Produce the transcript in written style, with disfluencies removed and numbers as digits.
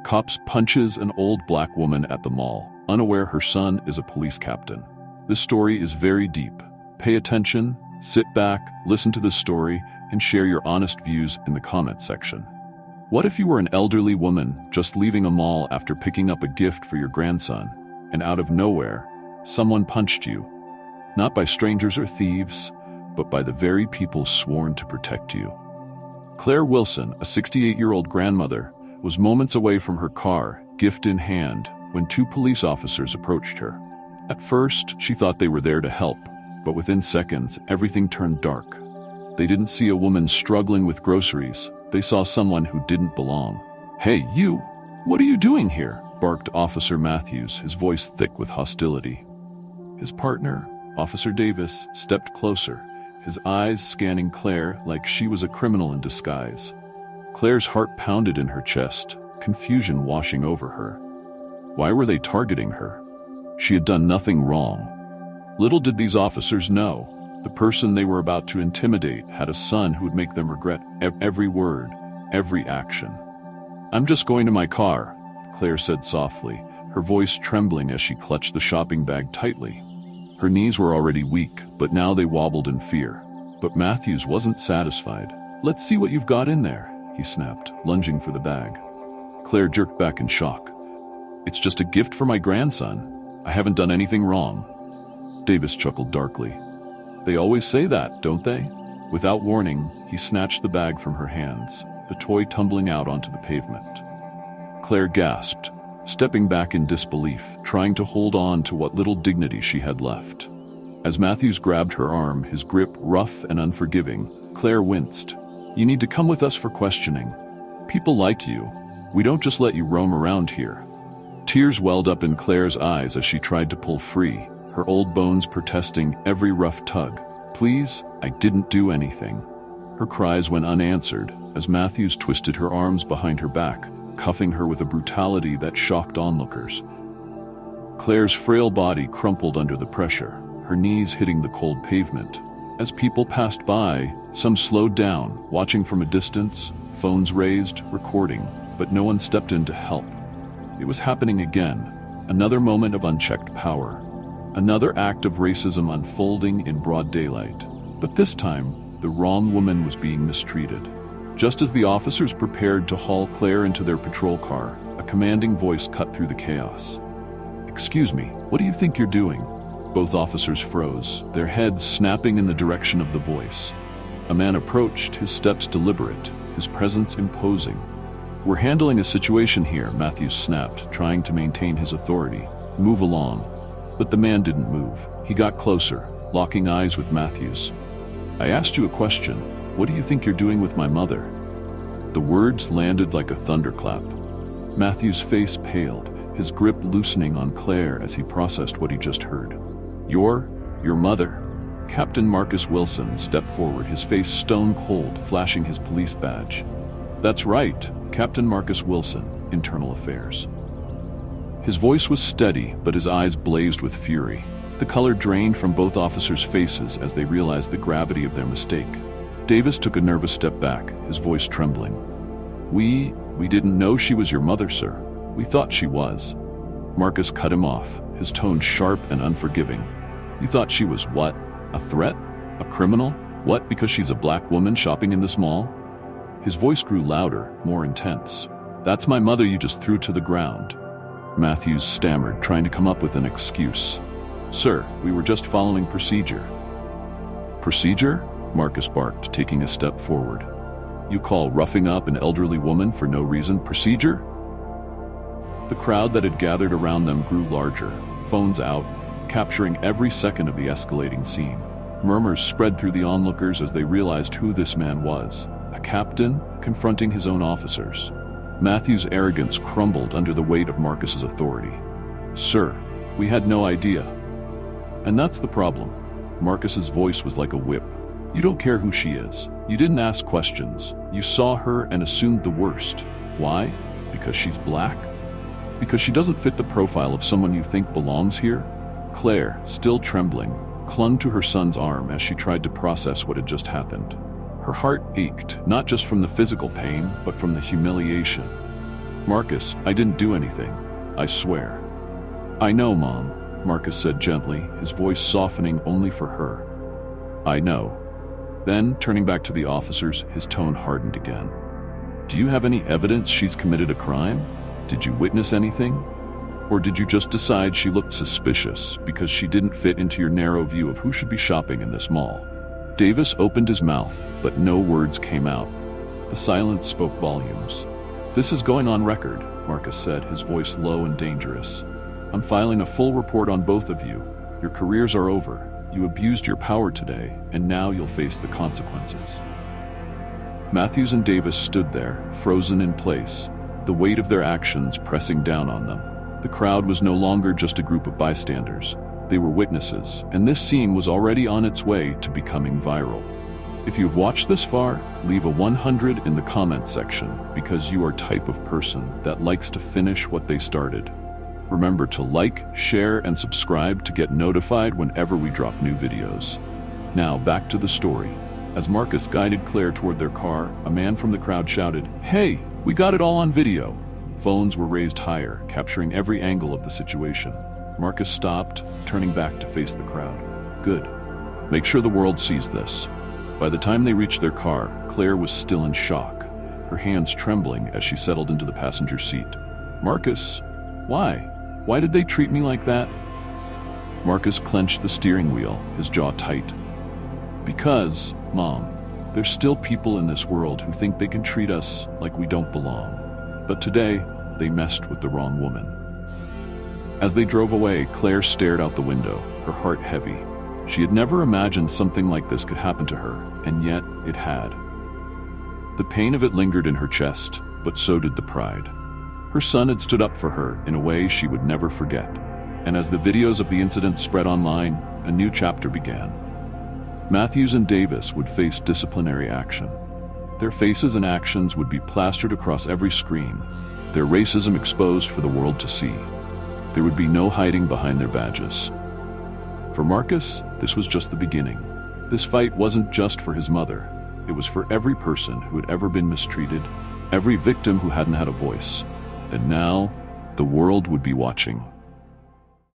Cops punches an old black woman at the mall, unaware her son is a police captain. This story is very deep. Pay attention, sit back, listen to this story, and share your honest views in the comment section. What if you were an elderly woman just leaving a mall after picking up a gift for your grandson, and out of nowhere, someone punched you? Not by strangers or thieves, but by the very people sworn to protect you. Claire Wilson, a 68-year-old grandmother, was moments away from her car, gift in hand, when two police officers approached her. At first, she thought they were there to help, but within seconds, everything turned dark. They didn't see a woman struggling with groceries. They saw someone who didn't belong. "Hey, you! What are you doing here?" barked Officer Matthews, his voice thick with hostility. His partner, Officer Davis, stepped closer, his eyes scanning Claire like she was a criminal in disguise. Claire's heart pounded in her chest, confusion washing over her. Why were they targeting her? She had done nothing wrong. Little did these officers know, the person they were about to intimidate had a son who would make them regret every word, every action. "I'm just going to my car," Claire said softly, her voice trembling as she clutched the shopping bag tightly. Her knees were already weak, but now they wobbled in fear. But Matthews wasn't satisfied. "Let's see what you've got in there," he snapped, lunging for the bag. Claire jerked back in shock. "It's just a gift for my grandson. I haven't done anything wrong." Davis chuckled darkly. "They always say that, don't they?" Without warning, he snatched the bag from her hands, the toy tumbling out onto the pavement. Claire gasped, stepping back in disbelief, trying to hold on to what little dignity she had left. As Matthews grabbed her arm, his grip rough and unforgiving, Claire winced. "You need to come with us for questioning. People like you. We don't just let you roam around here." Tears welled up in Claire's eyes as she tried to pull free, her old bones protesting every rough tug. "Please, I didn't do anything." Her cries went unanswered as Matthews twisted her arms behind her back, cuffing her with a brutality that shocked onlookers. Claire's frail body crumpled under the pressure, her knees hitting the cold pavement. As people passed by, some slowed down, watching from a distance, phones raised, recording, but no one stepped in to help. It was happening again, another moment of unchecked power, another act of racism unfolding in broad daylight. But this time, the wrong woman was being mistreated. Just as the officers prepared to haul Claire into their patrol car, a commanding voice cut through the chaos. "Excuse me, what do you think you're doing?" Both officers froze, their heads snapping in the direction of the voice. A man approached, his steps deliberate, his presence imposing. "We're handling a situation here," Matthews snapped, trying to maintain his authority. "Move along." But the man didn't move. He got closer, locking eyes with Matthews. "I asked you a question. What do you think you're doing with my mother?" The words landed like a thunderclap. Matthews' face paled, his grip loosening on Claire as he processed what he just heard. Your mother?" Captain Marcus Wilson stepped forward, his face stone cold, flashing his police badge. "That's right, Captain Marcus Wilson, Internal Affairs." His voice was steady, but his eyes blazed with fury. The color drained from both officers' faces as they realized the gravity of their mistake. Davis took a nervous step back, his voice trembling. We didn't know she was your mother, sir. We thought she was." Marcus cut him off, his tone sharp and unforgiving. "You thought she was what? A threat? A criminal? What, because she's a black woman shopping in this mall?" His voice grew louder, more intense. "That's my mother you just threw to the ground." Matthews stammered, trying to come up with an excuse. "Sir, we were just following procedure." "Procedure?" Marcus barked, taking a step forward. "You call roughing up an elderly woman for no reason procedure?" The crowd that had gathered around them grew larger, phones out, capturing every second of the escalating scene. Murmurs spread through the onlookers as they realized who this man was, a captain confronting his own officers. Matthew's arrogance crumbled under the weight of Marcus's authority. "Sir, we had no idea." "And that's the problem." Marcus's voice was like a whip. "You don't care who she is. You didn't ask questions. You saw her and assumed the worst. Why? Because she's black? Because she doesn't fit the profile of someone you think belongs here?" Claire, still trembling, clung to her son's arm as she tried to process what had just happened. Her heart ached, not just from the physical pain, but from the humiliation. "Marcus, I didn't do anything. I swear." "I know, Mom," Marcus said gently, his voice softening only for her. "I know." Then, turning back to the officers, his tone hardened again. "Do you have any evidence she's committed a crime? Did you witness anything? Or did you just decide she looked suspicious because she didn't fit into your narrow view of who should be shopping in this mall?" Davis opened his mouth, but no words came out. The silence spoke volumes. "This is going on record," Marcus said, his voice low and dangerous. "I'm filing a full report on both of you. Your careers are over. You abused your power today, and now you'll face the consequences." Matthews and Davis stood there, frozen in place, the weight of their actions pressing down on them. The crowd was no longer just a group of bystanders. They were witnesses, and this scene was already on its way to becoming viral. If you've watched this far, leave a 100 in the comments section, because you are type of person that likes to finish what they started. Remember to like, share, and subscribe to get notified whenever we drop new videos. Now back to the story. As Marcus guided Claire toward their car, a man from the crowd shouted, "Hey, we got it all on video." Phones were raised higher, capturing every angle of the situation. Marcus stopped, turning back to face the crowd. "Good. Make sure the world sees this." By the time they reached their car, Claire was still in shock, her hands trembling as she settled into the passenger seat. "Marcus, why? Why did they treat me like that?" Marcus clenched the steering wheel, his jaw tight. "Because, Mom, there's still people in this world who think they can treat us like we don't belong. But today, they messed with the wrong woman." As they drove away, Claire stared out the window, her heart heavy. She had never imagined something like this could happen to her, and yet it had. The pain of it lingered in her chest, but so did the pride. Her son had stood up for her in a way she would never forget, and as the videos of the incident spread online, a new chapter began. Matthews and Davis would face disciplinary action. Their faces and actions would be plastered across every screen, their racism exposed for the world to see. There would be no hiding behind their badges. For Marcus, this was just the beginning. This fight wasn't just for his mother. It was for every person who had ever been mistreated, every victim who hadn't had a voice. And now, the world would be watching.